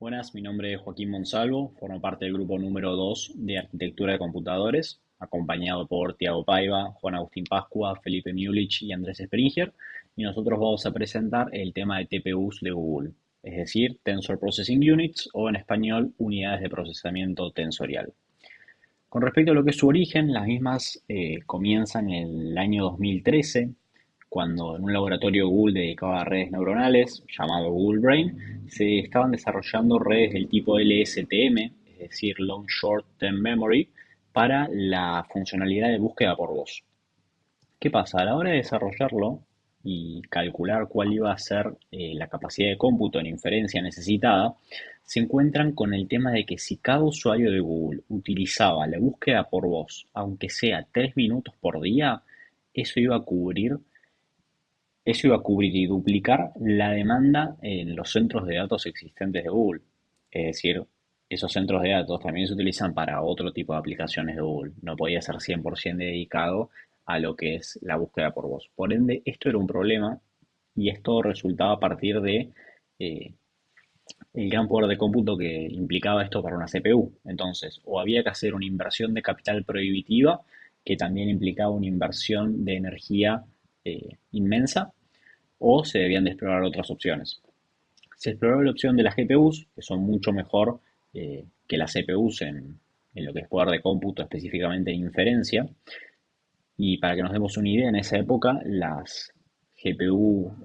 Buenas, mi nombre es Joaquín Monsalvo, formo parte del grupo número 2 de Arquitectura de Computadores, acompañado por Tiago Paiva, Juan Agustín Pascua, Felipe Mulich y Andrés Springer, y nosotros vamos a presentar el tema de TPUs de Google, es decir, Tensor Processing Units o en español, unidades de procesamiento tensorial. Con respecto a lo que es su origen, las mismas comienzan en el año 2013, cuando en un laboratorio Google dedicado a redes neuronales, llamado Google Brain, se estaban desarrollando redes del tipo LSTM, es decir, Long Short Term Memory, para la funcionalidad de búsqueda por voz. ¿Qué pasa? A la hora de desarrollarlo y calcular cuál iba a ser la capacidad de cómputo en inferencia necesitada, se encuentran con el tema de que si cada usuario de Google utilizaba la búsqueda por voz, aunque sea 3 minutos por día, eso iba a cubrir, eso iba a cubrir y duplicar la demanda en los centros de datos existentes de Google. Es decir, esos centros de datos también se utilizan para otro tipo de aplicaciones de Google. No podía ser 100% dedicado a lo que es la búsqueda por voz. Por ende, esto era un problema y esto resultaba a partir de eh, el gran poder de cómputo que implicaba esto para una CPU. Entonces, o había que hacer una inversión de capital prohibitiva, que también implicaba una inversión de energía inmensa, o se debían de explorar otras opciones. Se exploró la opción de las GPUs, que son mucho mejor que las CPUs en lo que es poder de cómputo, específicamente en inferencia. Y para que nos demos una idea, en esa época las GPU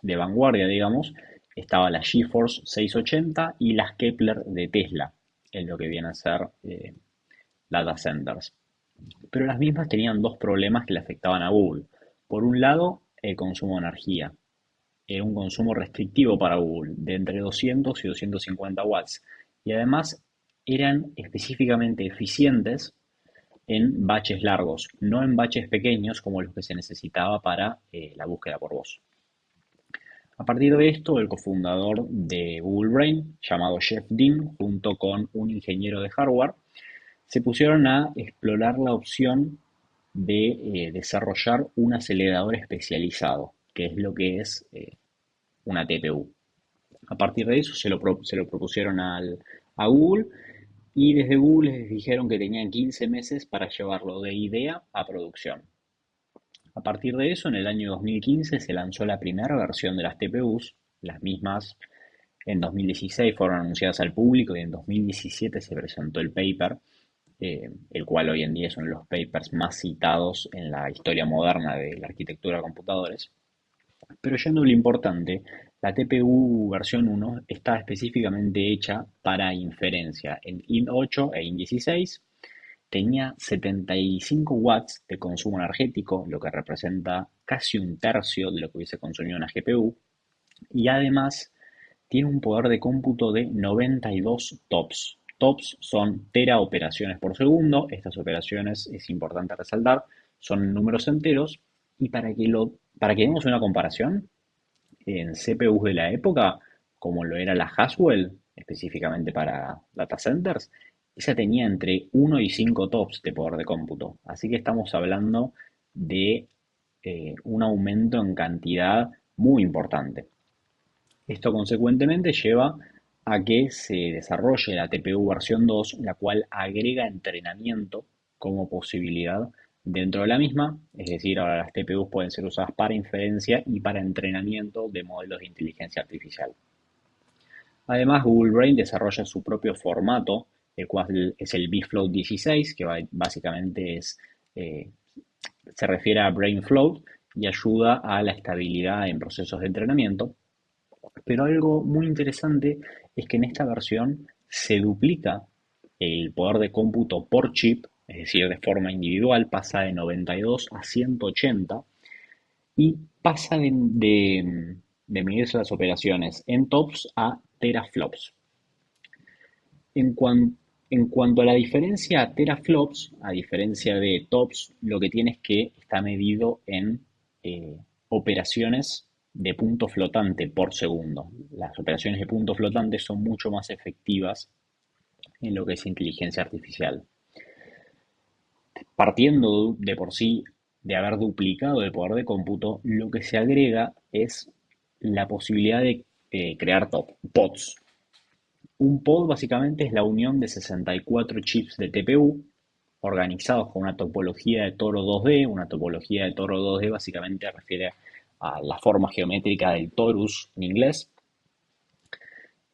de vanguardia, digamos, estaba la GeForce 680 y las Kepler de Tesla, en lo que viene a ser data centers. Pero las mismas tenían dos problemas que le afectaban a Google. Por un lado, el consumo de energía. Era un consumo restrictivo para Google, de entre 200 y 250 watts. Y además eran específicamente eficientes en baches largos, no en baches pequeños como los que se necesitaba para la búsqueda por voz. A partir de esto, el cofundador de Google Brain, llamado Jeff Dean, junto con un ingeniero de hardware, se pusieron a explorar la opción de desarrollar un acelerador especializado, que es lo que es una TPU. A partir de eso se lo propusieron a Google y desde Google les dijeron que tenían 15 meses para llevarlo de idea a producción. A partir de eso, en el año 2015 se lanzó la primera versión de las TPUs, las mismas en 2016 fueron anunciadas al público y en 2017 se presentó el paper, el cual hoy en día es uno de los papers más citados en la historia moderna de la arquitectura de computadores. Pero yendo a lo importante, la TPU versión 1 está específicamente hecha para inferencia en IN8 e IN16. Tenía 75 watts de consumo energético, lo que representa casi un tercio de lo que hubiese consumido una GPU. Y además tiene un poder de cómputo de 92 TOPS. TOPS son tera operaciones por segundo. Estas operaciones, es importante resaltar, son números enteros. Y para que demos una comparación, en CPUs de la época, como lo era la Haswell, específicamente para data centers, esa tenía entre 1 y 5 TOPS de poder de cómputo. Así que estamos hablando de un aumento en cantidad muy importante. Esto consecuentemente lleva a que se desarrolle la TPU versión 2, la cual agrega entrenamiento como posibilidad dentro de la misma, es decir, ahora las TPUs pueden ser usadas para inferencia y para entrenamiento de modelos de inteligencia artificial. Además, Google Brain desarrolla su propio formato, el cual es el BFloat 16, que básicamente eh, se refiere a Brain Float y ayuda a la estabilidad en procesos de entrenamiento. Pero algo muy interesante es que en esta versión se duplica el poder de cómputo por chip, es decir, de forma individual, pasa de 92 a 180 y pasa de medirse las operaciones en tops a teraflops. En, cuan- en cuanto a la diferencia a teraflops, a diferencia de tops, lo que tiene es que está medido en operaciones de punto flotante por segundo. Las operaciones de punto flotante son mucho más efectivas en lo que es inteligencia artificial. Partiendo de por sí de haber duplicado el poder de cómputo, lo que se agrega es la posibilidad de crear pods. Un pod básicamente es la unión de 64 chips de TPU organizados con una topología de toro 2D. Una topología de toro 2D básicamente refiere a la forma geométrica del torus en inglés.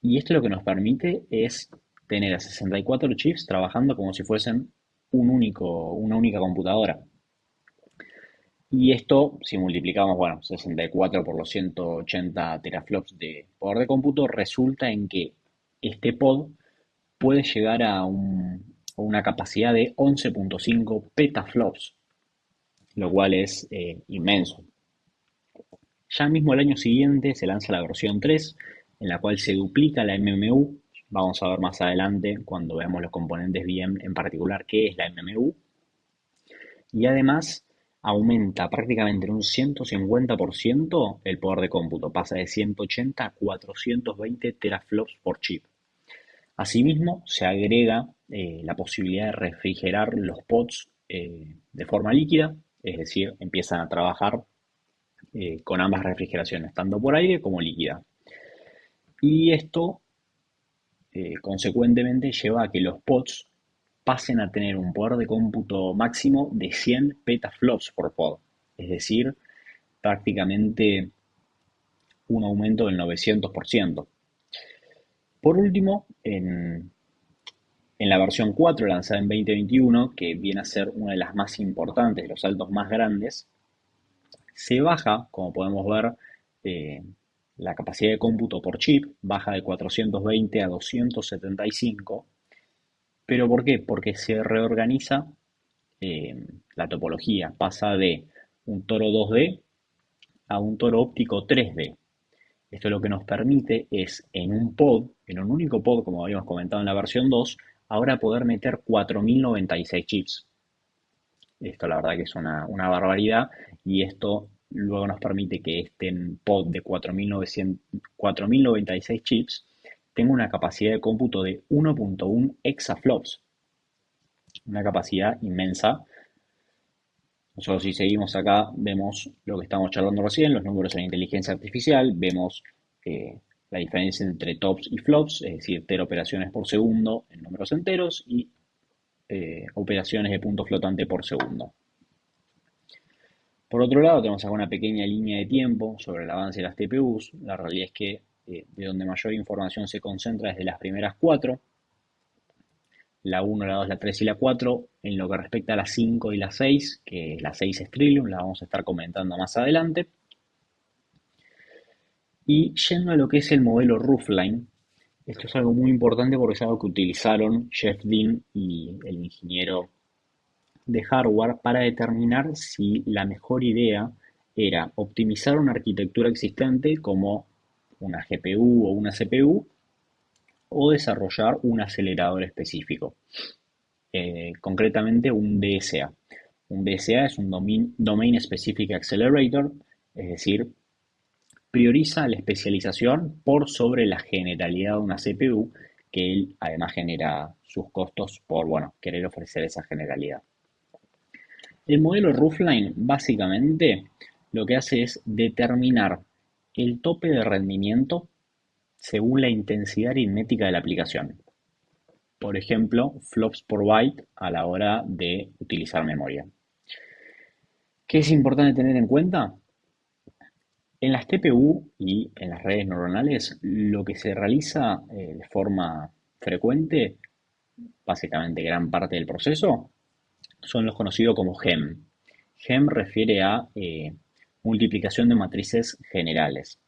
Y esto lo que nos permite es tener a 64 chips trabajando como si fuesen una única computadora. Y esto, si multiplicamos, bueno, 64 por los 180 teraflops de poder de cómputo, resulta en que este pod puede llegar a una capacidad de 11.5 petaflops, lo cual es inmenso. Ya mismo el año siguiente se lanza la versión 3, en la cual se duplica la MMU. Vamos a ver más adelante, cuando veamos los componentes VM en particular, qué es la MMU. Y además aumenta prácticamente en un 150% el poder de cómputo. Pasa de 180 a 420 teraflops por chip. Asimismo, se agrega la posibilidad de refrigerar los pods de forma líquida, es decir, empiezan a trabajar con ambas refrigeraciones, tanto por aire como líquida. Y esto, consecuentemente, lleva a que los pods pasen a tener un poder de cómputo máximo de 100 petaflops por pod, es decir, prácticamente un aumento del 900%. Por último, en la versión 4 lanzada en 2021, que viene a ser una de las más importantes, los saltos más grandes, se baja, como podemos ver, eh, la capacidad de cómputo por chip, baja de 420 a 275. ¿Pero por qué? Porque se reorganiza la topología, pasa de un toro 2D a un toro óptico 3D. Esto lo que nos permite es en un pod, en un único pod, como habíamos comentado en la versión 2, ahora poder meter 4096 chips. Esto la verdad que es una barbaridad, y esto luego nos permite que este pod de 4096 chips tenga una capacidad de cómputo de 1.1 exaflops, una capacidad inmensa. Nosotros, si seguimos acá, vemos lo que estamos charlando recién, los números en inteligencia artificial, vemos la diferencia entre tops y flops, es decir, operaciones por segundo en números enteros y operaciones de punto flotante por segundo. Por otro lado, tenemos acá una pequeña línea de tiempo sobre el avance de las TPUs. La realidad es que de donde mayor información se concentra es de las primeras cuatro, la 1, la 2, la 3 y la 4. En lo que respecta a la 5 y la 6, que la 6 es Trillium, la vamos a estar comentando más adelante. Y yendo a lo que es el modelo Roofline, esto es algo muy importante porque es algo que utilizaron Jeff Dean y el ingeniero de hardware para determinar si la mejor idea era optimizar una arquitectura existente como una GPU o una CPU, o desarrollar un acelerador específico, concretamente un DSA. Un DSA es un Domain Specific Accelerator, es decir, prioriza la especialización por sobre la generalidad de una CPU, que él además genera sus costos por, bueno, querer ofrecer esa generalidad. El modelo Roofline básicamente lo que hace es determinar el tope de rendimiento según la intensidad aritmética de la aplicación. Por ejemplo, flops por byte a la hora de utilizar memoria. ¿Qué es importante tener en cuenta? En las TPU y en las redes neuronales, lo que se realiza de forma frecuente, básicamente gran parte del proceso, son los conocidos como GEM. GEM refiere a multiplicación de matrices generales.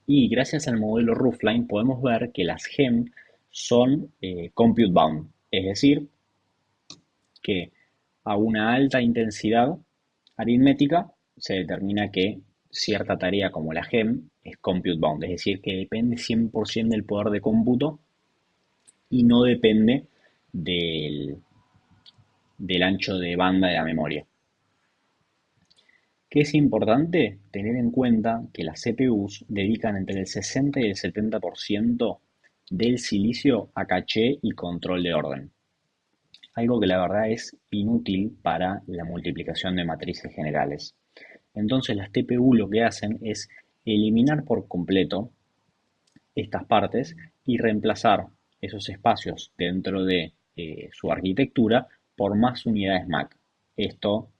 Y gracias al modelo Roofline podemos ver que las GEM son compute bound, es decir, que a una alta intensidad aritmética se determina que cierta tarea como la GEM es compute bound, es decir, que depende 100% del poder de cómputo y no depende del ancho de banda de la memoria. ¿Qué es importante? Tener en cuenta que las CPUs dedican entre el 60 y el 70% del silicio a caché y control de orden. Algo que la verdad es inútil para la multiplicación de matrices generales. Entonces las TPU lo que hacen es eliminar por completo estas partes y reemplazar esos espacios dentro de su arquitectura por más unidades Mac. Esto,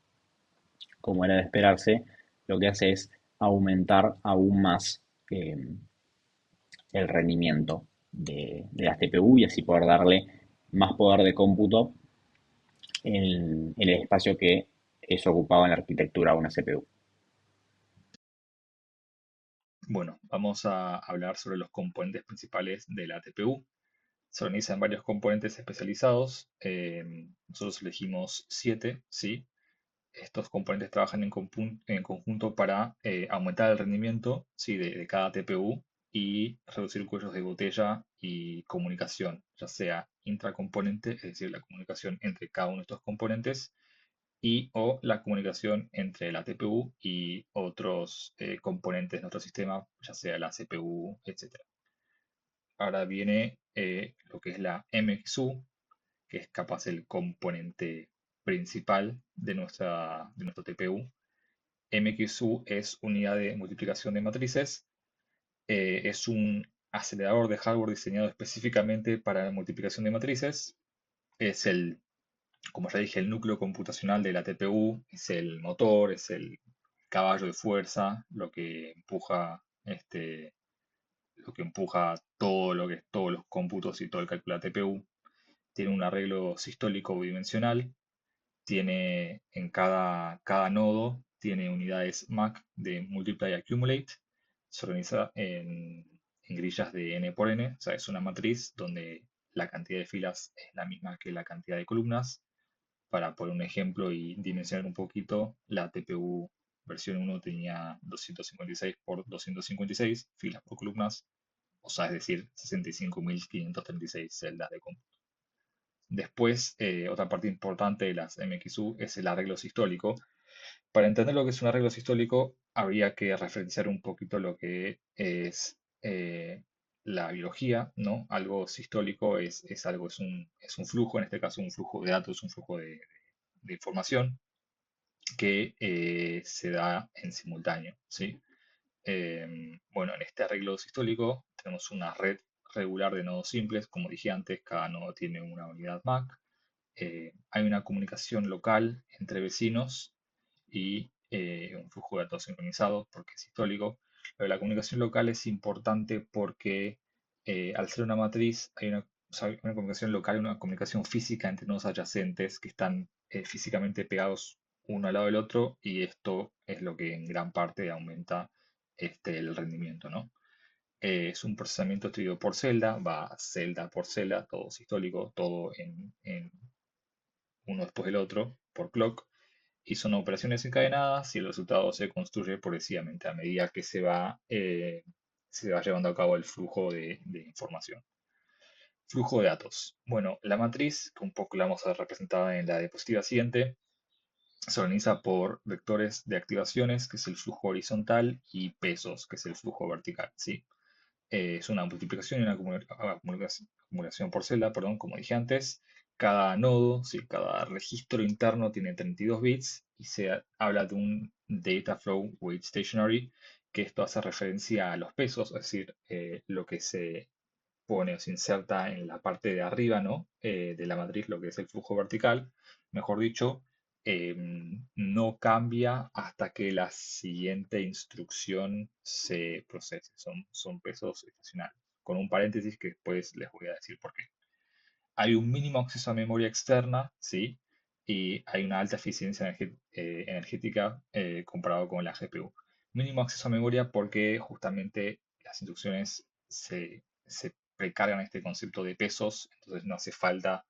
como era de esperarse, lo que hace es aumentar aún más eh, el rendimiento de la CPU y así poder darle más poder de cómputo en el espacio que es ocupado en la arquitectura de una CPU. Bueno, vamos a hablar sobre los componentes principales de la TPU. Se organiza en varios componentes especializados. Nosotros elegimos 7, ¿sí? Estos componentes trabajan en conjunto para aumentar el rendimiento, ¿sí? de cada TPU y reducir cuellos de botella y comunicación, ya sea intracomponente, es decir, la comunicación entre cada uno de estos componentes, y o la comunicación entre la TPU y otros componentes de nuestro sistema, ya sea la CPU, etc. Ahora viene lo que es la MXU, que es capaz el componente principal de nuestro TPU. MXU es unidad de multiplicación de matrices, es un acelerador de hardware diseñado específicamente para la multiplicación de matrices. Es el, como ya dije, el núcleo computacional de la TPU, es el motor, es el caballo de fuerza, lo que empuja todo lo que es todos los cómputos y todo el cálculo de la TPU. Tiene un arreglo sistólico bidimensional, tiene en cada nodo, tiene unidades MAC de Multiply Accumulate, se organiza en grillas de n por n, o sea, es una matriz donde la cantidad de filas es la misma que la cantidad de columnas. Para poner un ejemplo y dimensionar un poquito, la TPU versión 1 tenía 256 por 256 filas por columnas, o sea, es decir, 65.536 celdas de cómputo. Después, otra parte importante de las MXU es el arreglo sistólico. Para entender lo que es un arreglo sistólico, habría que referenciar un poquito lo que es la biología, ¿no? Algo sistólico es algo, es un flujo, en este caso un flujo de datos, un flujo de información que se da en simultáneo, ¿sí? Bueno, en este arreglo sistólico tenemos una red regular de nodos simples, como dije antes, cada nodo tiene una unidad MAC. Hay una comunicación local entre vecinos y un flujo de datos sincronizado, porque es histórico. Pero la comunicación local es importante porque al ser una matriz hay o sea, hay una comunicación local, una comunicación física entre nodos adyacentes que están físicamente pegados uno al lado del otro, y esto es lo que en gran parte aumenta el rendimiento, ¿no? Es un procesamiento distribuido por celda, va celda por celda, todo sistólico, todo en uno después del otro, por clock, y son operaciones encadenadas y el resultado se construye progresivamente a medida que se va llevando a cabo el flujo de información. Flujo de datos. Bueno, la matriz, que un poco la vamos a ver representada en la diapositiva siguiente, se organiza por vectores de activaciones, que es el flujo horizontal, y pesos, que es el flujo vertical, ¿sí? Es una multiplicación y una acumulación por celda, perdón, como dije antes. Cada nodo, sí, cada registro interno tiene 32 bits y se habla de un data flow weight stationary, que esto hace referencia a los pesos, es decir, lo que se pone o se inserta en la parte de arriba, ¿no? De la matriz, lo que es el flujo vertical, mejor dicho, no cambia hasta que la siguiente instrucción se procese. Son pesos estacionarios. Con un paréntesis que después les voy a decir por qué. Hay un mínimo acceso a memoria externa, ¿sí? Y hay una alta eficiencia energética comparado con la GPU. Mínimo acceso a memoria porque justamente las instrucciones se precargan este concepto de pesos, entonces no hace falta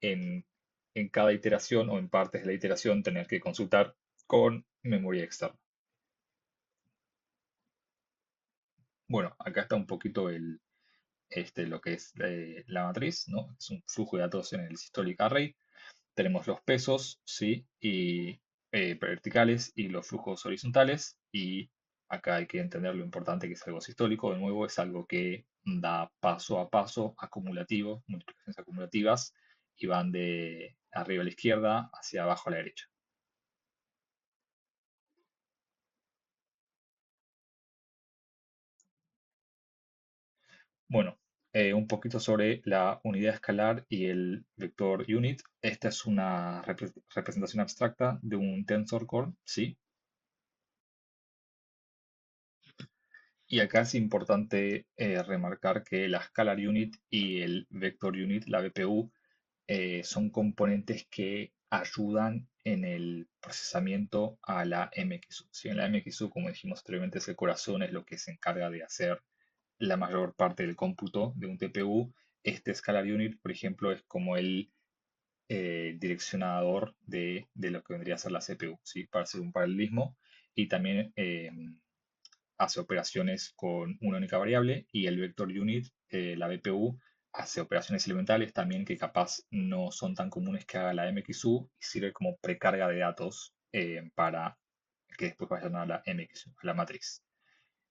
en, en cada iteración o en partes de la iteración tener que consultar con memoria externa. Bueno, acá está un poquito lo que es la matriz, ¿no? Es un flujo de datos en el Systolic Array. Tenemos los pesos, ¿sí? Y verticales y los flujos horizontales. Y acá hay que entender lo importante que es algo sistólico. De nuevo, es algo que da paso a paso acumulativo, multiplicaciones acumulativas, y van de arriba a la izquierda hacia abajo a la derecha. Bueno, un poquito sobre la unidad escalar y el vector unit. Esta es una representación abstracta de un tensor core, ¿sí? Y acá es importante remarcar que la scalar unit y el vector unit, la VPU, son componentes que ayudan en el procesamiento a la MXU. Si en la MXU, como dijimos anteriormente, es el corazón, es lo que se encarga de hacer la mayor parte del cómputo de un TPU. Este Scalar Unit, por ejemplo, es como el direccionador de lo que vendría a ser la CPU, ¿sí? Para hacer un paralelismo. Y también hace operaciones con una única variable. Y el Vector Unit, la VPU, hace operaciones elementales también que capaz no son tan comunes que haga la MXU y sirve como precarga de datos para que después vayan a la MXU, a la matriz.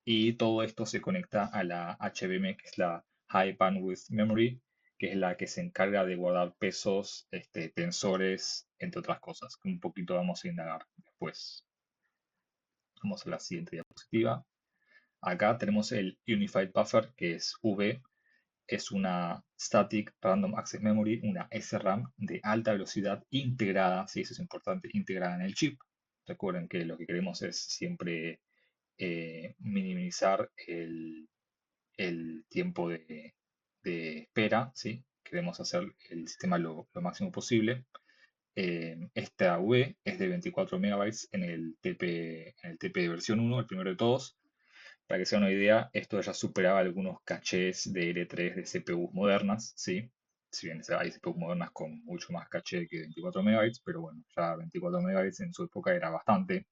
Y todo esto se conecta a la HBM, que es la High Bandwidth Memory, que es la que se encarga de guardar pesos, tensores, entre otras cosas, que un poquito vamos a indagar después. Vamos a la siguiente diapositiva. Acá tenemos el Unified Buffer, que es V, es una Static Random Access Memory, una SRAM de alta velocidad integrada, sí, eso es importante, integrada en el chip. Recuerden que lo que queremos es siempre minimizar el tiempo de espera, ¿sí? Queremos hacer el sistema lo máximo posible. Esta V es de 24 megabytes en el TP de versión 1, el primero de todos. Para que sea una idea, esto ya superaba algunos cachés de L3 de CPUs modernas, ¿sí? Si bien hay CPUs modernas con mucho más caché que 24 megabytes, pero bueno, ya 24 megabytes en su época era bastante.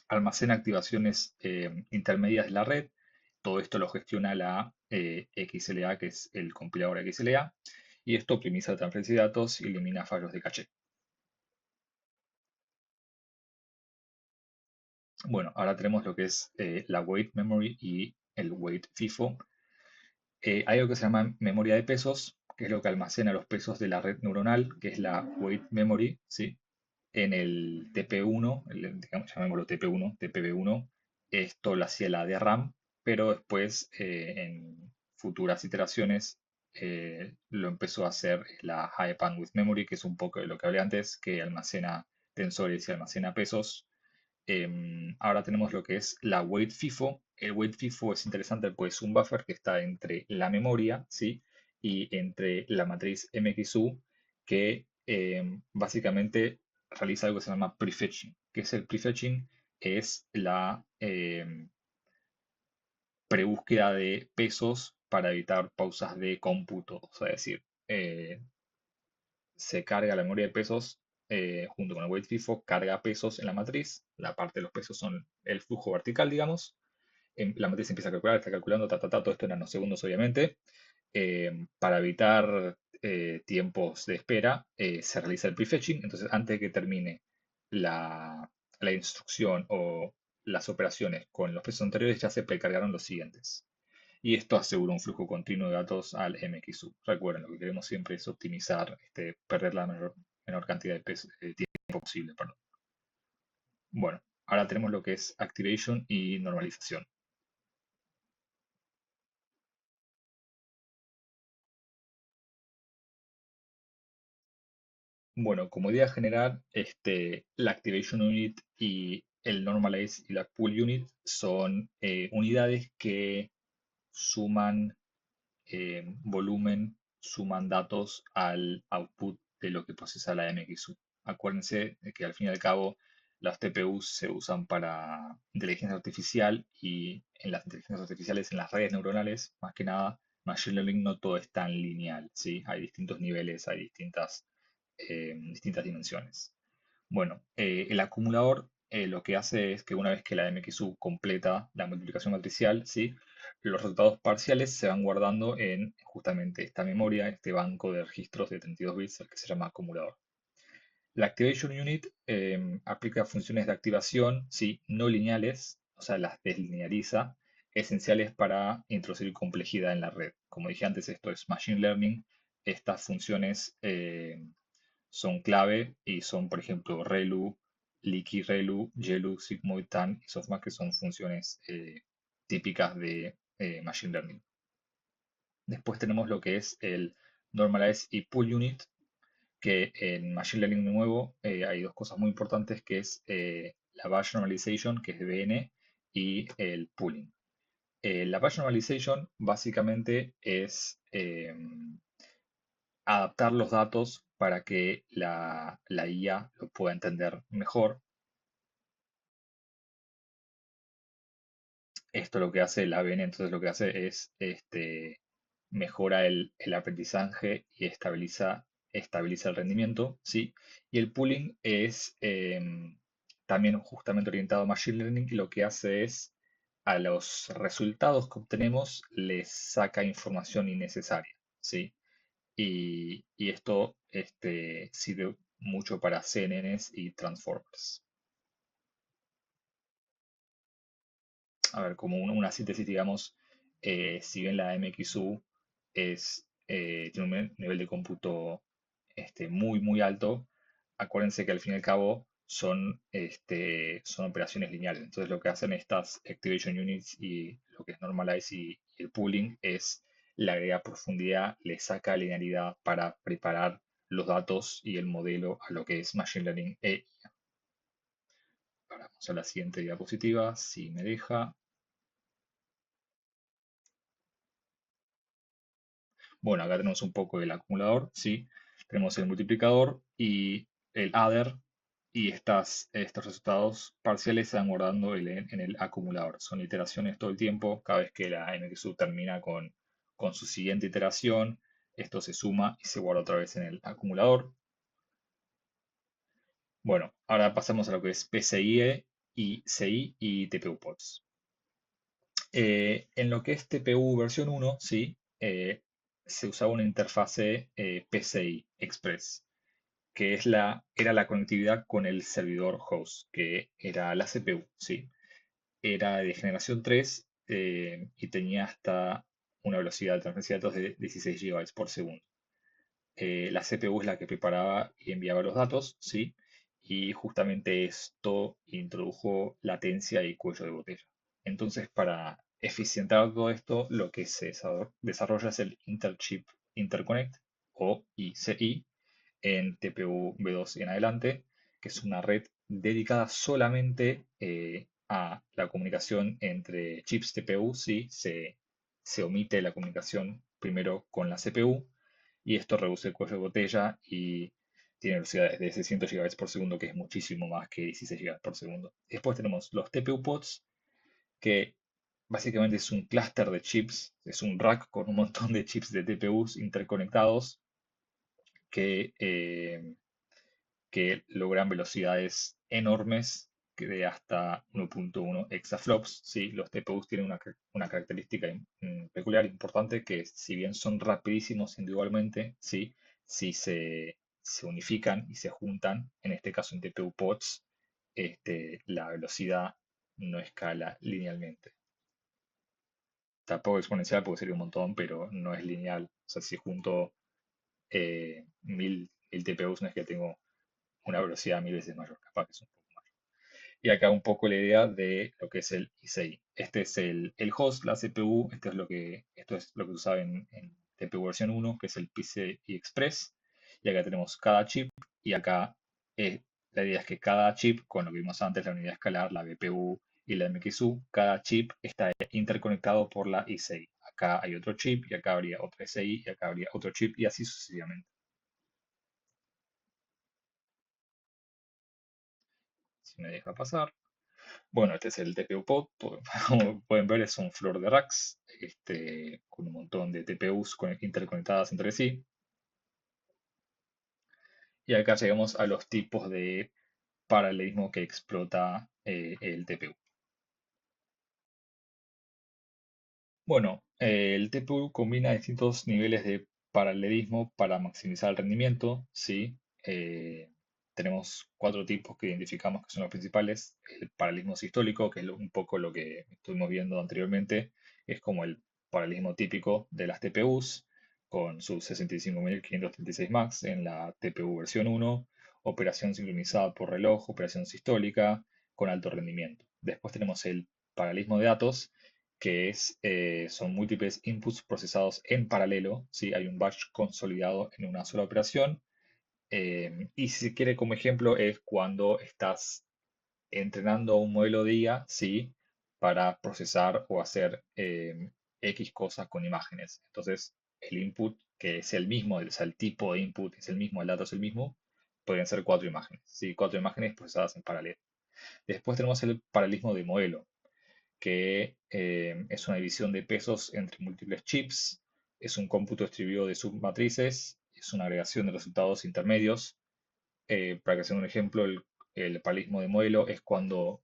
Almacena activaciones intermedias de la red. Todo esto lo gestiona la XLA, que es el compilador XLA, y esto optimiza la transferencia de datos y elimina fallos de caché. Bueno, ahora tenemos lo que es la Weight Memory y el Weight FIFO. Hay algo que se llama memoria de pesos, que es lo que almacena los pesos de la red neuronal, que es la Weight Memory, ¿sí? En el TP1, digamos, llamémoslo TP1, TPB1, esto lo hacía la DRAM, pero después en futuras iteraciones lo empezó a hacer la High Bandwidth Memory, que es un poco de lo que hablé antes, que almacena tensores y almacena pesos. Ahora tenemos lo que es la Weight FIFO. El Weight FIFO es interesante, pues es un buffer que está entre la memoria, ¿sí? Y entre la matriz MXU, que básicamente realiza algo que se llama prefetching. ¿Qué es el prefetching? Es la prebúsqueda de pesos para evitar pausas de cómputo. O sea, es decir, se carga la memoria de pesos junto con el weight FIFO, carga pesos en la matriz. La parte de los pesos son el flujo vertical, digamos. La matriz empieza a calcular, está calculando, todo esto en nanosegundos, obviamente. Para evitar tiempos de espera, se realiza el prefetching. Entonces, antes de que termine la, la instrucción o las operaciones con los pesos anteriores, ya se precargaron los siguientes. Y esto asegura un flujo continuo de datos al MXU. Recuerden, lo que queremos siempre es optimizar, perder la menor cantidad de tiempo posible. Perdón. Bueno, ahora tenemos lo que es activation y normalización. Bueno, como idea general, la Activation Unit y el Normalize y la Pull Unit son unidades que suman volumen, suman datos al output de lo que procesa la MXU. Acuérdense de que al fin y al cabo las TPUs se usan para inteligencia artificial y en las inteligencias artificiales, en las redes neuronales, más que nada, Machine Learning no todo es tan lineal, ¿sí? Hay distintos niveles, hay distintas dimensiones. Bueno, el acumulador lo que hace es que una vez que la MXU completa la multiplicación matricial, ¿sí? Los resultados parciales se van guardando en justamente esta memoria, este banco de registros de 32 bits, el que se llama acumulador. La Activation Unit aplica funciones de activación, ¿sí? No lineales, o sea, las deslineariza, esenciales para introducir complejidad en la red. Como dije antes, esto es Machine Learning. Estas funciones son clave y son, por ejemplo, ReLU, Leaky ReLU, YeLU, Sigmoid, TAN y softmax, que son funciones típicas de Machine Learning. Después tenemos lo que es el Normalize y Pool Unit, que en Machine Learning de nuevo hay dos cosas muy importantes, que es la Batch Normalization, que es BN, y el pooling. La Batch Normalization básicamente es adaptar los datos para que la IA lo pueda entender mejor. Esto lo que hace la ABN, entonces lo que hace es mejora el aprendizaje y estabiliza el rendimiento, ¿sí? Y el pooling es también justamente orientado a Machine Learning, y lo que hace es a los resultados que obtenemos les saca información innecesaria, ¿sí? Y esto sirve mucho para CNNs y transformers. A ver, como una síntesis, digamos, si bien la MXU tiene un nivel de cómputo muy alto, acuérdense que al fin y al cabo son operaciones lineales. Entonces lo que hacen estas Activation Units y lo que es Normalize y el pooling es le agrega profundidad, le saca linealidad para preparar los datos y el modelo a lo que es Machine Learning IA. Ahora vamos a la siguiente diapositiva, si me deja. Bueno, acá tenemos un poco del acumulador, ¿sí? Tenemos el multiplicador y el adder, y estos resultados parciales se van guardando en el acumulador. Son iteraciones todo el tiempo. Cada vez que la MXU termina con su siguiente iteración, esto se suma y se guarda otra vez en el acumulador. Bueno, ahora pasamos a lo que es PCIe y CI y TPU pods. En lo que es TPU versión 1, sí, se usaba una interfase PCI Express, que era la conectividad con el servidor host, que era la CPU, sí. Era de generación 3 y tenía hasta una velocidad de transferencia de datos de 16 GB por segundo. La CPU es la que preparaba y enviaba los datos, sí, y justamente esto introdujo latencia y cuello de botella. Entonces, para eficientar todo esto, lo que se desarrolla es el Interchip Interconnect, o ICI, en TPU V2 y en adelante, que es una red dedicada solamente a la comunicación entre chips TPU. Sí, se omite la comunicación primero con la CPU, y esto reduce el cuello de botella y tiene velocidades de 600 GB por segundo, que es muchísimo más que 16 GB por segundo. Después tenemos los TPU pods, que básicamente es un clúster de chips, es un rack con un montón de chips de TPUs interconectados que, que logran velocidades enormes, que de hasta 1.1 exaflops. ¿Sí? Los TPUs tienen una característica peculiar, importante, que si bien son rapidísimos individualmente, ¿sí? Si se unifican y se juntan, en este caso en TPU pods, la velocidad no escala linealmente. Tampoco exponencial, porque sería un montón, pero no es lineal. O sea, si junto 1000 TPUs, no es que tengo una velocidad 1000 veces mayor, capaz que es un poco mayor. Y acá un poco la idea de lo que es el ICI. Este es el host, la CPU. Esto es lo que se usaba en TPU versión 1, que es el PCI Express. Y acá tenemos cada chip, y acá la idea es que cada chip, con lo que vimos antes, la unidad escalar, la BPU y la MXU, cada chip está interconectado por la ICI. Acá hay otro chip, y acá habría otro ICI, y acá habría otro chip, y así sucesivamente. Si me deja pasar. Bueno, este es el TPU pod. Como pueden ver, es un flor de racks con un montón de TPUs interconectadas entre sí. Y acá llegamos a los tipos de paralelismo que explota el TPU. Bueno, el TPU combina distintos niveles de paralelismo para maximizar el rendimiento, ¿sí? Tenemos cuatro tipos que identificamos que son los principales. El paralelismo sistólico, que es un poco lo que estuvimos viendo anteriormente, es como el paralelismo típico de las TPUs, con sus 65.536 MAX en la TPU versión 1, operación sincronizada por reloj, operación sistólica, con alto rendimiento. Después tenemos el paralelismo de datos, son múltiples inputs procesados en paralelo, ¿sí? Hay un batch consolidado en una sola operación. Y si se quiere como ejemplo es cuando estás entrenando un modelo de IA, ¿sí? Para procesar o hacer X cosas con imágenes. Entonces, el input, que es el mismo, o sea, el tipo de input es el mismo, el dato es el mismo, podrían ser cuatro imágenes, ¿sí? Cuatro imágenes procesadas en paralelo. Después tenemos el paralelismo de modelo, que es una división de pesos entre múltiples chips, es un cómputo distribuido de submatrices, es una agregación de resultados intermedios. Para que sea un ejemplo, el paralelismo de modelo es cuando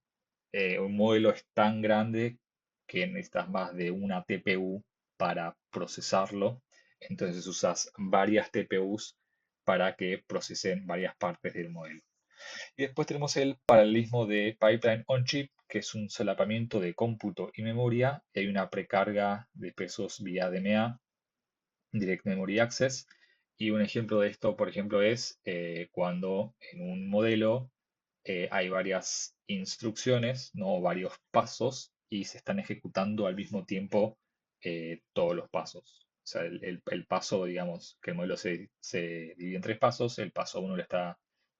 un modelo es tan grande que necesitas más de una TPU para procesarlo. Entonces usas varias TPUs para que procesen varias partes del modelo. Y después tenemos el paralelismo de pipeline on chip, que es un solapamiento de cómputo y memoria. Y hay una precarga de pesos vía DMA, Direct Memory Access. Y un ejemplo de esto, por ejemplo, es cuando en un modelo hay varias instrucciones, ¿no? Varios pasos y se están ejecutando al mismo tiempo todos los pasos. O sea, el paso, digamos, que el modelo se divide en tres pasos. El paso uno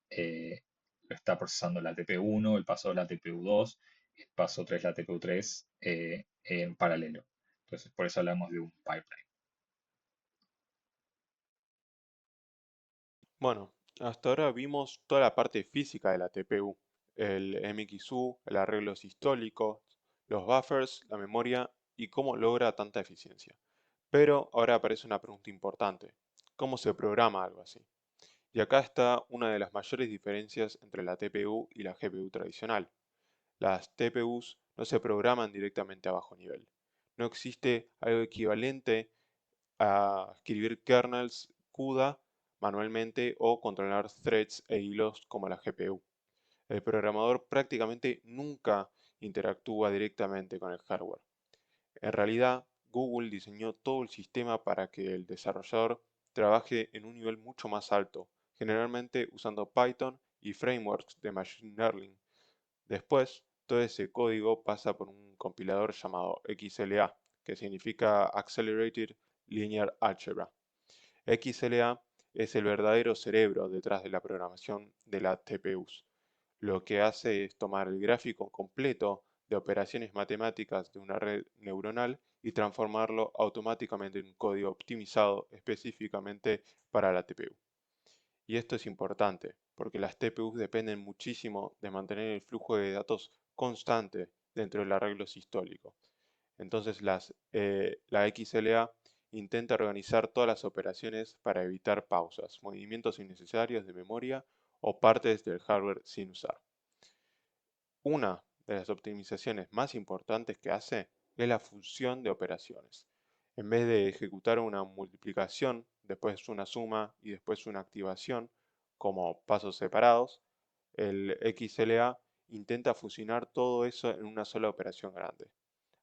eh, lo está procesando la TPU1, el paso 2 la TPU2, el paso 3 la TPU3 en paralelo. Entonces, por eso hablamos de un pipeline. Bueno, hasta ahora vimos toda la parte física de la TPU, el MXU, el arreglo sistólico, los buffers, la memoria y cómo logra tanta eficiencia. Pero ahora aparece una pregunta importante. ¿Cómo se programa algo así? Y acá está una de las mayores diferencias entre la TPU y la GPU tradicional. Las TPUs no se programan directamente a bajo nivel. No existe algo equivalente a escribir kernels CUDA manualmente o controlar threads e hilos como la GPU. El programador prácticamente nunca interactúa directamente con el hardware. En realidad, Google diseñó todo el sistema para que el desarrollador trabaje en un nivel mucho más alto, generalmente usando Python y frameworks de Machine Learning. Después, todo ese código pasa por un compilador llamado XLA, que significa Accelerated Linear Algebra. XLA es el verdadero cerebro detrás de la programación de la TPUs. Lo que hace es tomar el gráfico completo de operaciones matemáticas de una red neuronal y transformarlo automáticamente en un código optimizado específicamente para la TPU. Y esto es importante, porque las TPUs dependen muchísimo de mantener el flujo de datos constante dentro del arreglo sistólico. Entonces la XLA intenta organizar todas las operaciones para evitar pausas, movimientos innecesarios de memoria o partes del hardware sin usar. Una de las optimizaciones más importantes que hace es la función de operaciones. En vez de ejecutar una multiplicación, después una suma y después una activación como pasos separados, el XLA intenta fusionar todo eso en una sola operación grande.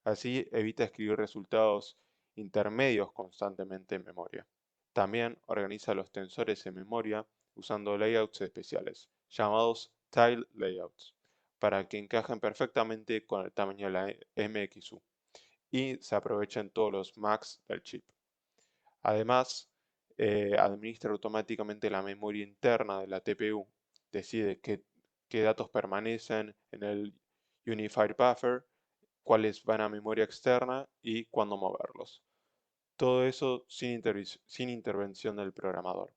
Así evita escribir resultados intermedios constantemente en memoria. También organiza los tensores en memoria usando layouts especiales, llamados tile layouts, para que encajen perfectamente con el tamaño de la MXU y se aprovechen todos los MACs del chip. Además, administra automáticamente la memoria interna de la TPU, decide qué datos permanecen en el Unified Buffer, cuáles van a memoria externa y cuándo moverlos. Todo eso sin intervención del programador.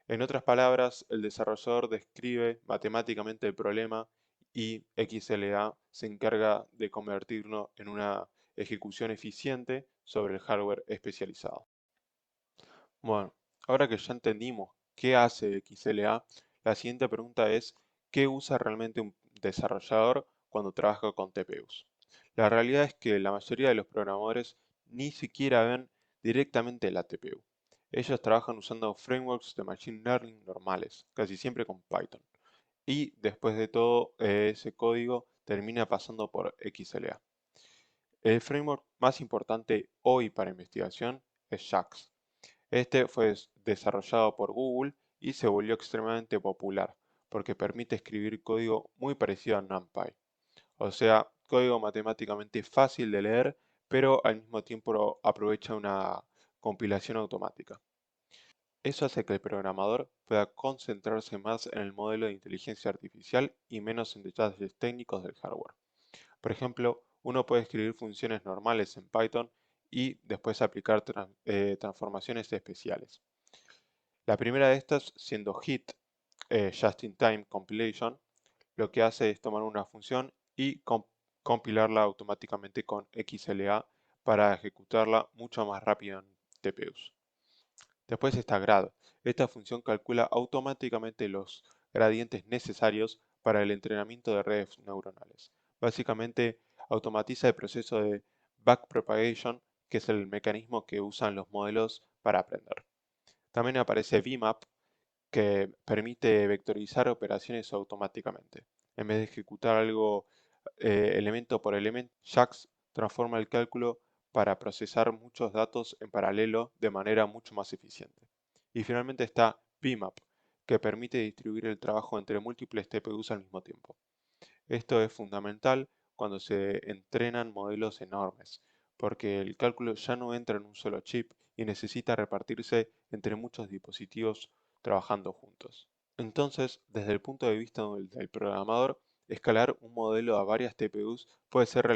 En otras palabras, el desarrollador describe matemáticamente el problema y XLA se encarga de convertirlo en una ejecución eficiente sobre el hardware especializado. Bueno, ahora que ya entendimos qué hace XLA, la siguiente pregunta es, ¿qué usa realmente un desarrollador cuando trabaja con TPUs? La realidad es que la mayoría de los programadores ni siquiera ven directamente la TPU. Ellos trabajan usando frameworks de Machine Learning normales, casi siempre con Python. Y después de todo, ese código termina pasando por XLA. El framework más importante hoy para investigación es JAX. Este fue desarrollado por Google y se volvió extremadamente popular porque permite escribir código muy parecido a NumPy, o sea, código matemáticamente fácil de leer, pero al mismo tiempo aprovecha una compilación automática. Eso hace que el programador pueda concentrarse más en el modelo de inteligencia artificial y menos en detalles técnicos del hardware. Por ejemplo, uno puede escribir funciones normales en Python y después aplicar transformaciones especiales. La primera de estas siendo HIT, Just in Time Compilation, lo que hace es tomar una función y compilarla automáticamente con XLA para ejecutarla mucho más rápido en TPUs. Después está grad. Esta función calcula automáticamente los gradientes necesarios para el entrenamiento de redes neuronales. Básicamente automatiza el proceso de backpropagation, que es el mecanismo que usan los modelos para aprender. También aparece VMAP, que permite vectorizar operaciones automáticamente. En vez de ejecutar algo elemento por elemento, JAX transforma el cálculo para procesar muchos datos en paralelo de manera mucho más eficiente. Y finalmente está VMAP, que permite distribuir el trabajo entre múltiples TPUs al mismo tiempo. Esto es fundamental cuando se entrenan modelos enormes, porque el cálculo ya no entra en un solo chip y necesita repartirse entre muchos dispositivos trabajando juntos. Entonces, desde el punto de vista del programador, escalar un modelo a varias TPUs puede ser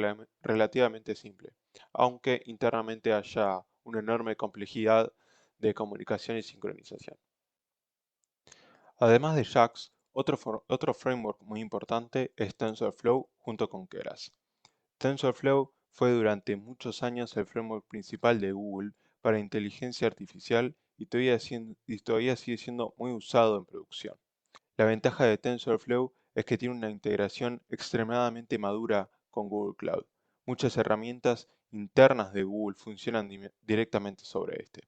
relativamente simple, aunque internamente haya una enorme complejidad de comunicación y sincronización. Además de JAX, otro framework muy importante es TensorFlow junto con Keras. TensorFlow fue durante muchos años el framework principal de Google para inteligencia artificial y todavía sigue siendo muy usado en producción. La ventaja de TensorFlow es que tiene una integración extremadamente madura con Google Cloud. Muchas herramientas internas de Google funcionan directamente sobre este.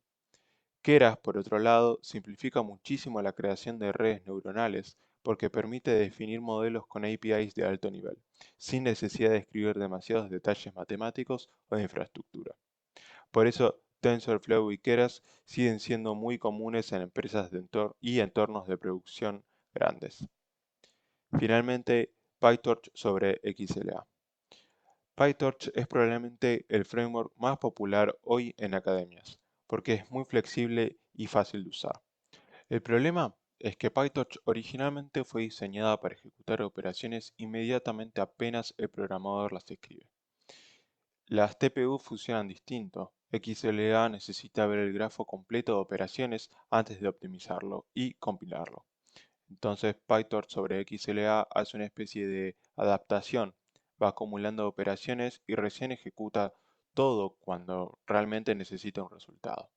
Keras, por otro lado, simplifica muchísimo la creación de redes neuronales porque permite definir modelos con APIs de alto nivel, sin necesidad de escribir demasiados detalles matemáticos o de infraestructura. Por eso, TensorFlow y Keras siguen siendo muy comunes en empresas y entornos de producción grandes. Finalmente, PyTorch sobre XLA. PyTorch es probablemente el framework más popular hoy en academias, porque es muy flexible y fácil de usar. El problema es que PyTorch originalmente fue diseñada para ejecutar operaciones inmediatamente apenas el programador las escribe. Las TPU funcionan distinto. XLA necesita ver el grafo completo de operaciones antes de optimizarlo y compilarlo. Entonces PyTorch sobre XLA hace una especie de adaptación, va acumulando operaciones y recién ejecuta todo cuando realmente necesita un resultado.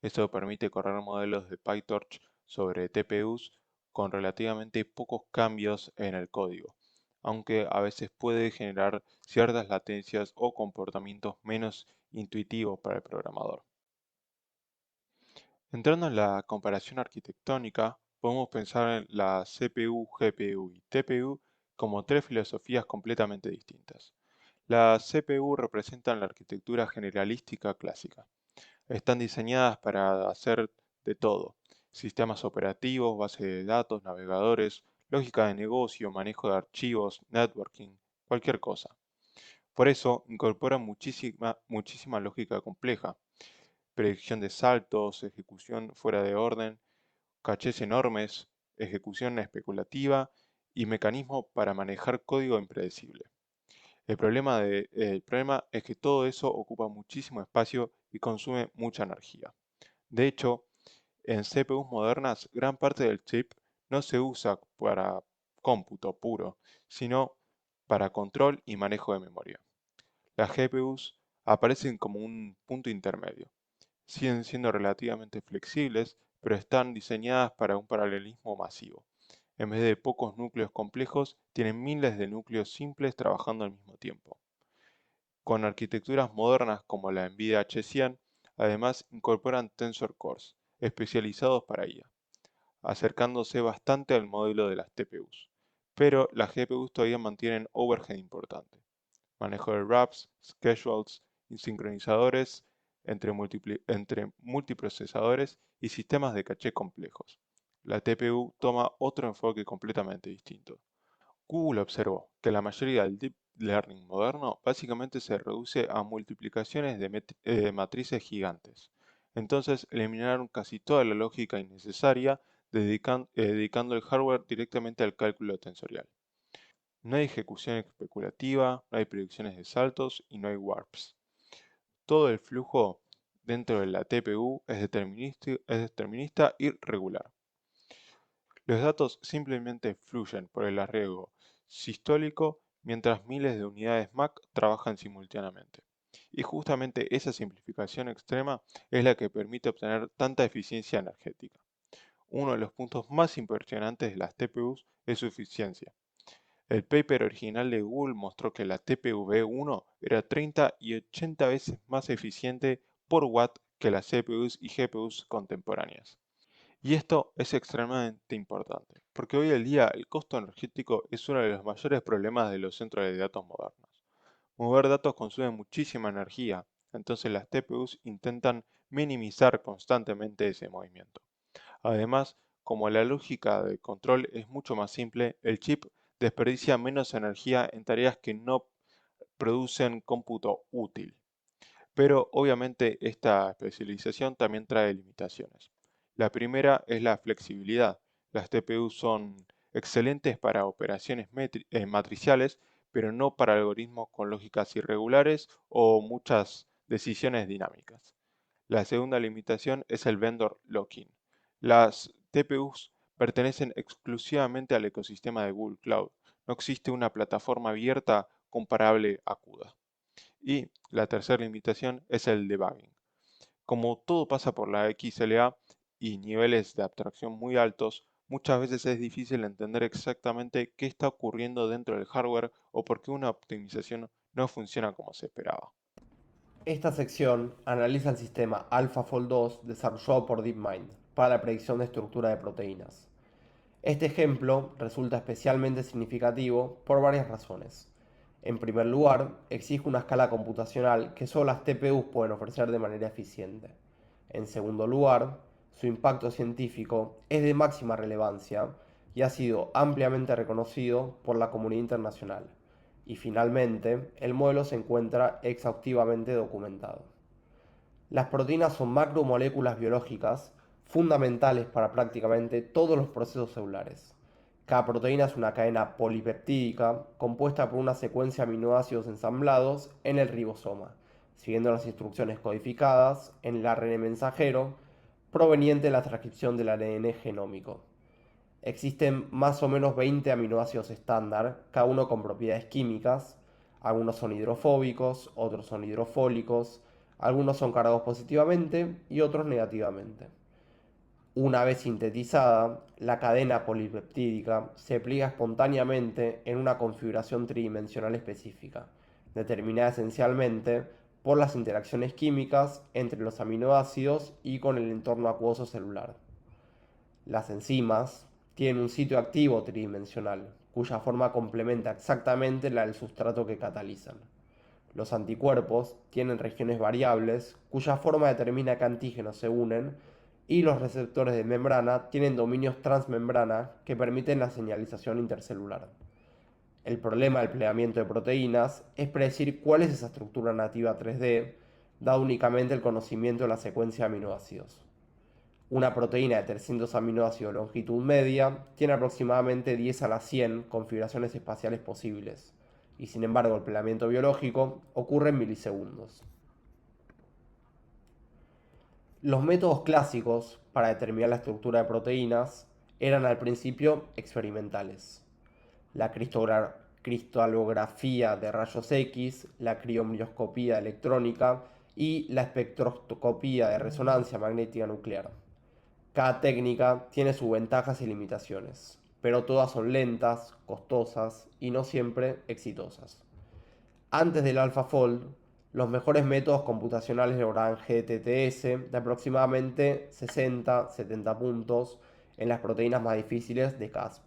Esto permite correr modelos de PyTorch sobre TPUs con relativamente pocos cambios en el código, aunque a veces puede generar ciertas latencias o comportamientos menos intuitivos para el programador. Entrando en la comparación arquitectónica, podemos pensar en la CPU, GPU y TPU como tres filosofías completamente distintas. Las CPU representan la arquitectura generalística clásica. Están diseñadas para hacer de todo: sistemas operativos, bases de datos, navegadores, lógica de negocio, manejo de archivos, networking, cualquier cosa. Por eso incorporan muchísima lógica compleja, predicción de saltos, ejecución fuera de orden, cachés enormes, ejecución especulativa y mecanismos para manejar código impredecible. El problema es que todo eso ocupa muchísimo espacio y consume mucha energía. De hecho, en CPUs modernas, gran parte del chip no se usa para cómputo puro, sino para control y manejo de memoria. Las GPUs aparecen como un punto intermedio. Siguen siendo relativamente flexibles, pero están diseñadas para un paralelismo masivo. En vez de pocos núcleos complejos, tienen miles de núcleos simples trabajando al mismo tiempo. Con arquitecturas modernas como la NVIDIA H100, además incorporan Tensor Cores, especializados para IA, acercándose bastante al modelo de las TPUs. Pero las GPUs todavía mantienen overhead importante: manejo de wraps, schedules y sincronizadores entre multiprocesadores y sistemas de caché complejos. La TPU toma otro enfoque completamente distinto: Google observó que la mayoría del Deep Learning moderno básicamente se reduce a multiplicaciones de matrices gigantes. Entonces eliminaron casi toda la lógica innecesaria, dedicando el hardware directamente al cálculo tensorial. No hay ejecución especulativa, no hay predicciones de saltos y no hay warps. Todo el flujo dentro de la TPU es determinista y regular. Los datos simplemente fluyen por el arreglo sistólico mientras miles de unidades MAC trabajan simultáneamente. Y justamente esa simplificación extrema es la que permite obtener tanta eficiencia energética. Uno de los puntos más impresionantes de las TPUs es su eficiencia. El paper original de Google mostró que la TPU V1 era 30 y 80 veces más eficiente por watt que las CPUs y GPUs contemporáneas. Y esto es extremadamente importante, porque hoy en día el costo energético es uno de los mayores problemas de los centros de datos modernos. Mover datos consume muchísima energía, entonces las TPUs intentan minimizar constantemente ese movimiento. Además, como la lógica de control es mucho más simple, el chip desperdicia menos energía en tareas que no producen cómputo útil. Pero obviamente esta especialización también trae limitaciones. La primera es la flexibilidad. Las TPU son excelentes para operaciones matriciales, pero no para algoritmos con lógicas irregulares o muchas decisiones dinámicas. La segunda limitación es el vendor lock-in. Las TPUs pertenecen exclusivamente al ecosistema de Google Cloud. No existe una plataforma abierta comparable a CUDA. Y la tercera limitación es el debugging. Como todo pasa por la XLA y niveles de abstracción muy altos, muchas veces es difícil entender exactamente qué está ocurriendo dentro del hardware o por qué una optimización no funciona como se esperaba. Esta sección analiza el sistema AlphaFold 2 desarrollado por DeepMind para la predicción de estructura de proteínas. Este ejemplo resulta especialmente significativo por varias razones. En primer lugar, exige una escala computacional que solo las TPUs pueden ofrecer de manera eficiente. En segundo lugar, su impacto científico es de máxima relevancia y ha sido ampliamente reconocido por la comunidad internacional. Y finalmente, el modelo se encuentra exhaustivamente documentado. Las proteínas son macromoléculas biológicas fundamentales para prácticamente todos los procesos celulares. Cada proteína es una cadena polipeptídica compuesta por una secuencia de aminoácidos ensamblados en el ribosoma, siguiendo las instrucciones codificadas en el ARN mensajero proveniente de la transcripción del ADN genómico. Existen más o menos 20 aminoácidos estándar, cada uno con propiedades químicas. Algunos son hidrofóbicos, otros son hidrofólicos, algunos son cargados positivamente y otros negativamente. Una vez sintetizada, la cadena polipeptídica se pliega espontáneamente en una configuración tridimensional específica, determinada esencialmente por las interacciones químicas entre los aminoácidos y con el entorno acuoso celular. Las enzimas tienen un sitio activo tridimensional, cuya forma complementa exactamente la del sustrato que catalizan. Los anticuerpos tienen regiones variables, cuya forma determina qué antígenos se unen, y los receptores de membrana tienen dominios transmembrana que permiten la señalización intercelular. El problema del plegamiento de proteínas es predecir cuál es esa estructura nativa 3D, dado únicamente el conocimiento de la secuencia de aminoácidos. Una proteína de 300 aminoácidos de longitud media tiene aproximadamente 10 a la 100 configuraciones espaciales posibles, y sin embargo el plegamiento biológico ocurre en milisegundos. Los métodos clásicos para determinar la estructura de proteínas eran al principio experimentales. La cristalografía de rayos X, la criomioscopía electrónica y la espectroscopía de resonancia magnética nuclear. Cada técnica tiene sus ventajas y limitaciones, pero todas son lentas, costosas y no siempre exitosas. Antes del AlphaFold, los mejores métodos computacionales lograban GTTS de aproximadamente 60-70 puntos en las proteínas más difíciles de Casp.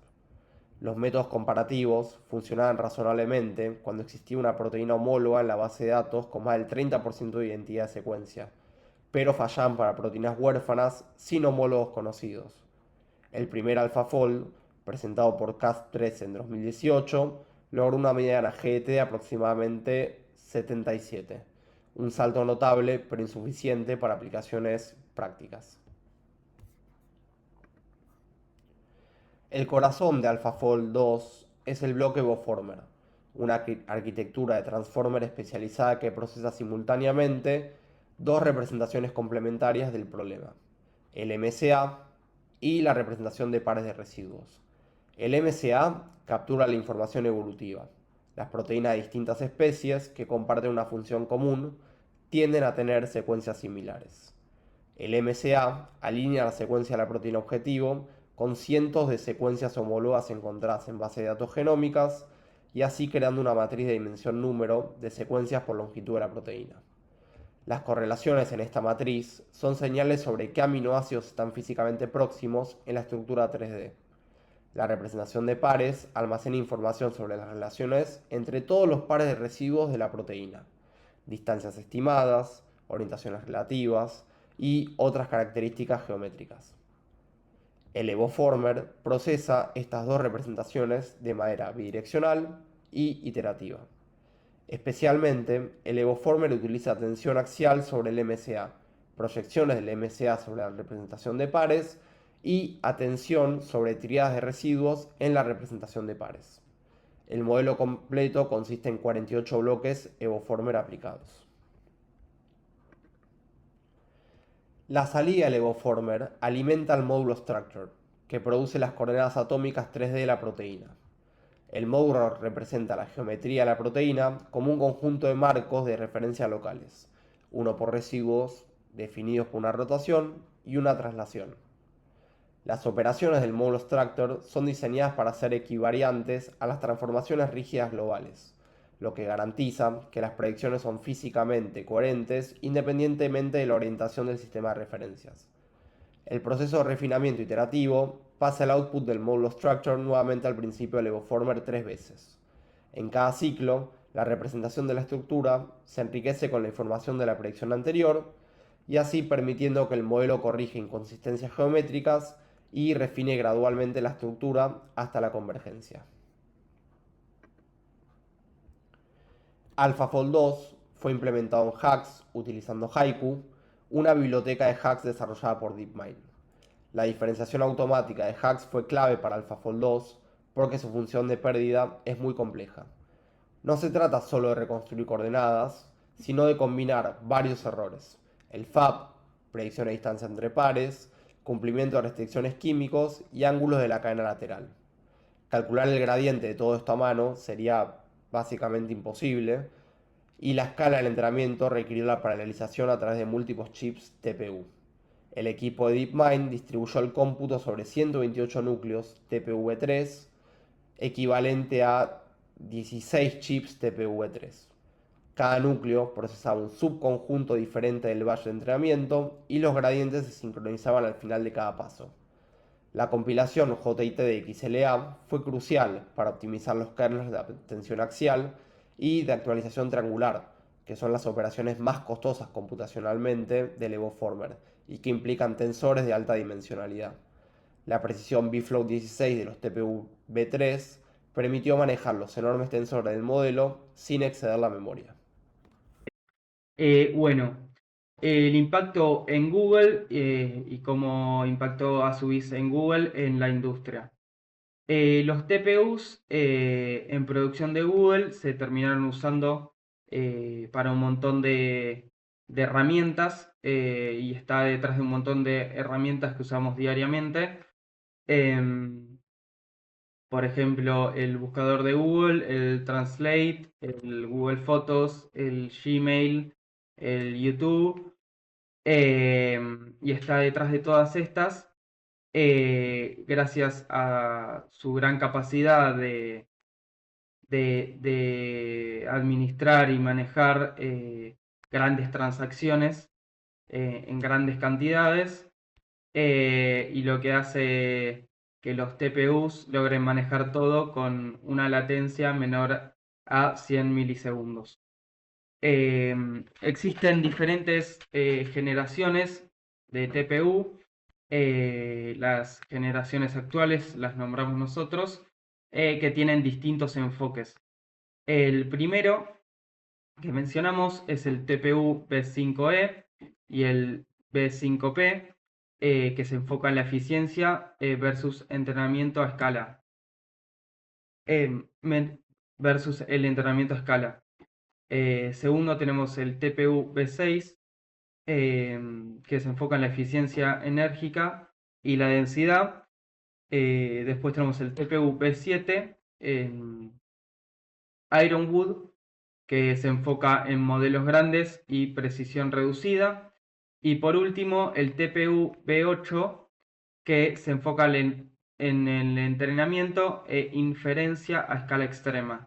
Los métodos comparativos funcionaban razonablemente cuando existía una proteína homóloga en la base de datos con más del 30% de identidad de secuencia, pero fallaban para proteínas huérfanas sin homólogos conocidos. El primer AlphaFold presentado por Cas3 en 2018, logró una mediana GT de aproximadamente 77, un salto notable pero insuficiente para aplicaciones prácticas. El corazón de AlphaFold 2 es el bloque Evoformer, una arquitectura de transformer especializada que procesa simultáneamente dos representaciones complementarias del problema, el MCA y la representación de pares de residuos. El MCA captura la información evolutiva. Las proteínas de distintas especies que comparten una función común tienden a tener secuencias similares. El MCA alinea la secuencia de la proteína objetivo con cientos de secuencias homólogas encontradas en bases de datos genómicas y así creando una matriz de dimensión número de secuencias por longitud de la proteína. Las correlaciones en esta matriz son señales sobre qué aminoácidos están físicamente próximos en la estructura 3D. La representación de pares almacena información sobre las relaciones entre todos los pares de residuos de la proteína, distancias estimadas, orientaciones relativas y otras características geométricas. El Evoformer procesa estas dos representaciones de manera bidireccional y iterativa. Especialmente, el Evoformer utiliza tensión axial sobre el MCA, proyecciones del MCA sobre la representación de pares y atención sobre tríadas de residuos en la representación de pares. El modelo completo consiste en 48 bloques Evoformer aplicados. La salida del Evoformer alimenta el módulo Structure, que produce las coordenadas atómicas 3D de la proteína. El módulo representa la geometría de la proteína como un conjunto de marcos de referencia locales, uno por residuos definidos por una rotación y una traslación. Las operaciones del módulo Structure son diseñadas para ser equivariantes a las transformaciones rígidas globales, lo que garantiza que las predicciones son físicamente coherentes independientemente de la orientación del sistema de referencias. El proceso de refinamiento iterativo pasa el output del módulo Structure nuevamente al principio del Evoformer 3 veces. En cada ciclo, la representación de la estructura se enriquece con la información de la predicción anterior y así permitiendo que el modelo corrija inconsistencias geométricas y refine gradualmente la estructura hasta la convergencia. AlphaFold 2 fue implementado en HAX utilizando Haiku, una biblioteca de HAX desarrollada por DeepMind. La diferenciación automática de HAX fue clave para AlphaFold 2 porque su función de pérdida es muy compleja. No se trata solo de reconstruir coordenadas, sino de combinar varios errores: el FAB, predicción de distancia entre pares, cumplimiento de restricciones químicos y ángulos de la cadena lateral. Calcular el gradiente de todo esto a mano sería básicamente imposible, y la escala del entrenamiento requirió la paralelización a través de múltiples chips TPU. El equipo de DeepMind distribuyó el cómputo sobre 128 núcleos TPV3, equivalente a 16 chips TPV3. Cada núcleo procesaba un subconjunto diferente del valle de entrenamiento y los gradientes se sincronizaban al final de cada paso. La compilación JIT de XLA fue crucial para optimizar los kernels de tensión axial y de actualización triangular, que son las operaciones más costosas computacionalmente del Evoformer y que implican tensores de alta dimensionalidad. La precisión bfloat 16 de los TPU-V3 permitió manejar los enormes tensores del modelo sin exceder la memoria. Bueno, el impacto en Google y cómo impactó a su vez en Google en la industria. Los TPUs en producción de Google se terminaron usando para un montón de herramientas y está detrás de un montón de herramientas que usamos diariamente. Por ejemplo, el buscador de Google, el Translate, el Google Fotos, el Gmail, el YouTube, y está detrás de todas estas, gracias a su gran capacidad de administrar y manejar grandes transacciones en grandes cantidades, y lo que hace que los TPUs logren manejar todo con una latencia menor a 100 milisegundos. Existen diferentes generaciones de TPU. las generaciones actuales las nombramos nosotros, que tienen distintos enfoques. El primero que mencionamos es el TPU B5E y el B5P, que se enfoca en la eficiencia versus entrenamiento a escala. Versus el entrenamiento a escala. Segundo tenemos el TPU B6, que se enfoca en la eficiencia enérgica y la densidad. Después tenemos el TPU B7, Ironwood, que se enfoca en modelos grandes y precisión reducida. Y por último, el TPU B8, que se enfoca en el entrenamiento e inferencia a escala extrema.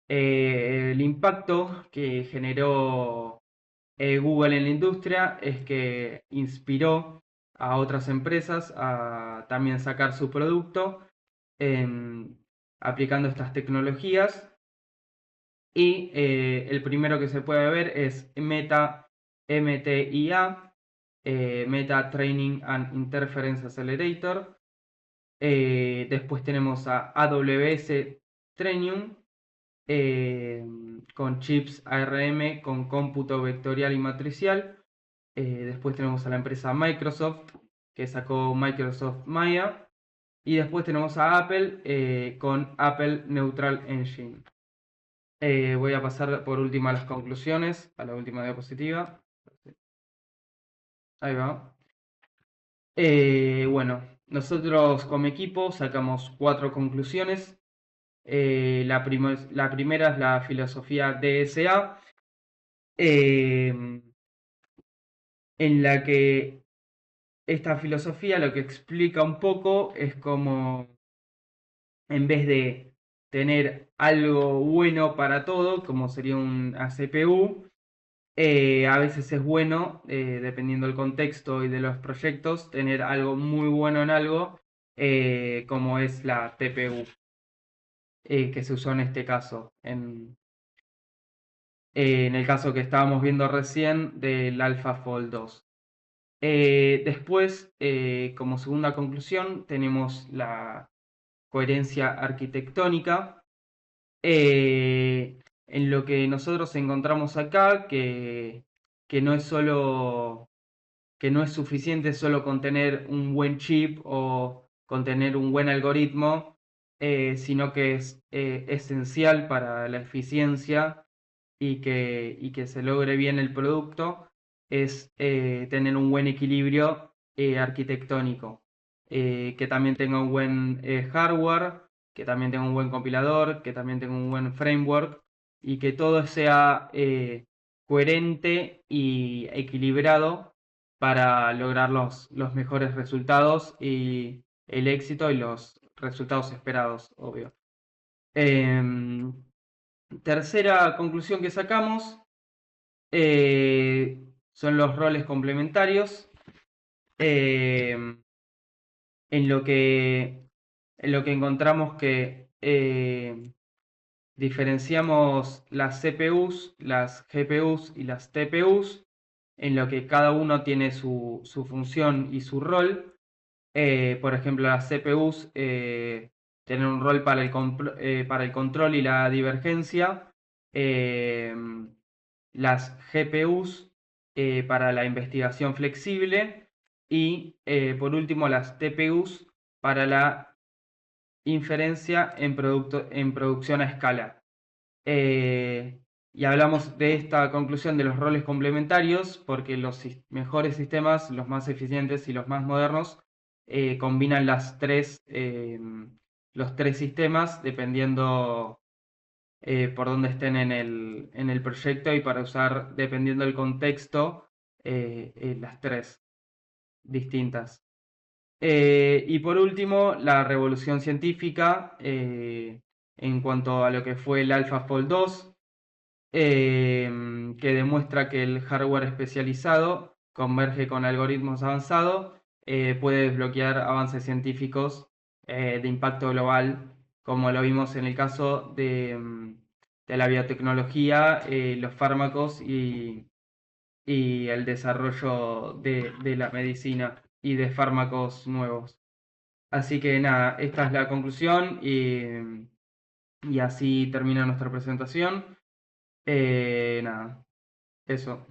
El impacto que generó Google en la industria es que inspiró a otras empresas a también sacar su producto aplicando estas tecnologías. Y el primero que se puede ver es Meta MTIA, Meta Training and Interference Accelerator. Después tenemos a AWS Trainium, con chips ARM con cómputo vectorial y matricial. Después tenemos a la empresa Microsoft, que sacó Microsoft Maya. Y después tenemos a Apple con Apple Neutral Engine. Voy a pasar por última a las conclusiones, a la última diapositiva. Ahí va. Bueno, nosotros como equipo sacamos 4 conclusiones. La primera es la filosofía DSA, en la que esta filosofía lo que explica un poco es como, en vez de tener algo bueno para todo, como sería una CPU, a veces es bueno, dependiendo del contexto y de los proyectos, tener algo muy bueno en algo, como es la TPU, que se usó en este caso, en el caso que estábamos viendo recién del AlphaFold 2. Después, como segunda conclusión, tenemos la coherencia arquitectónica, en lo que nosotros encontramos acá, que no es solo, que no es suficiente solo con tener un buen chip o con tener un buen algoritmo, sino que es esencial para la eficiencia y que se logre bien el producto, es tener un buen equilibrio arquitectónico, que también tenga un buen hardware, que también tenga un buen compilador, que también tenga un buen framework y que todo sea coherente y equilibrado para lograr los mejores resultados y el éxito y los resultados esperados, obvio. Tercera conclusión que sacamos son los roles complementarios, en lo que encontramos que diferenciamos las CPUs, las GPUs y las TPUs, en lo que cada uno tiene su función y su rol. Por ejemplo, las CPUs tienen un rol para el control y la divergencia. Las GPUs para la investigación flexible. Y por último, las TPUs para la inferencia en producción a escala. Y hablamos de esta conclusión de los roles complementarios porque los mejores sistemas, los más eficientes y los más modernos, combinan los tres sistemas dependiendo por dónde estén en el proyecto y para usar, dependiendo del contexto, las tres distintas. Y por último, la revolución científica en cuanto a lo que fue el AlphaFold 2, que demuestra que el hardware especializado converge con algoritmos avanzados, puede desbloquear avances científicos de impacto global, como lo vimos en el caso de la biotecnología, los fármacos y el desarrollo de la medicina. y de fármacos nuevos. Así que nada, esta es la conclusión y así termina nuestra presentación. Nada, eso.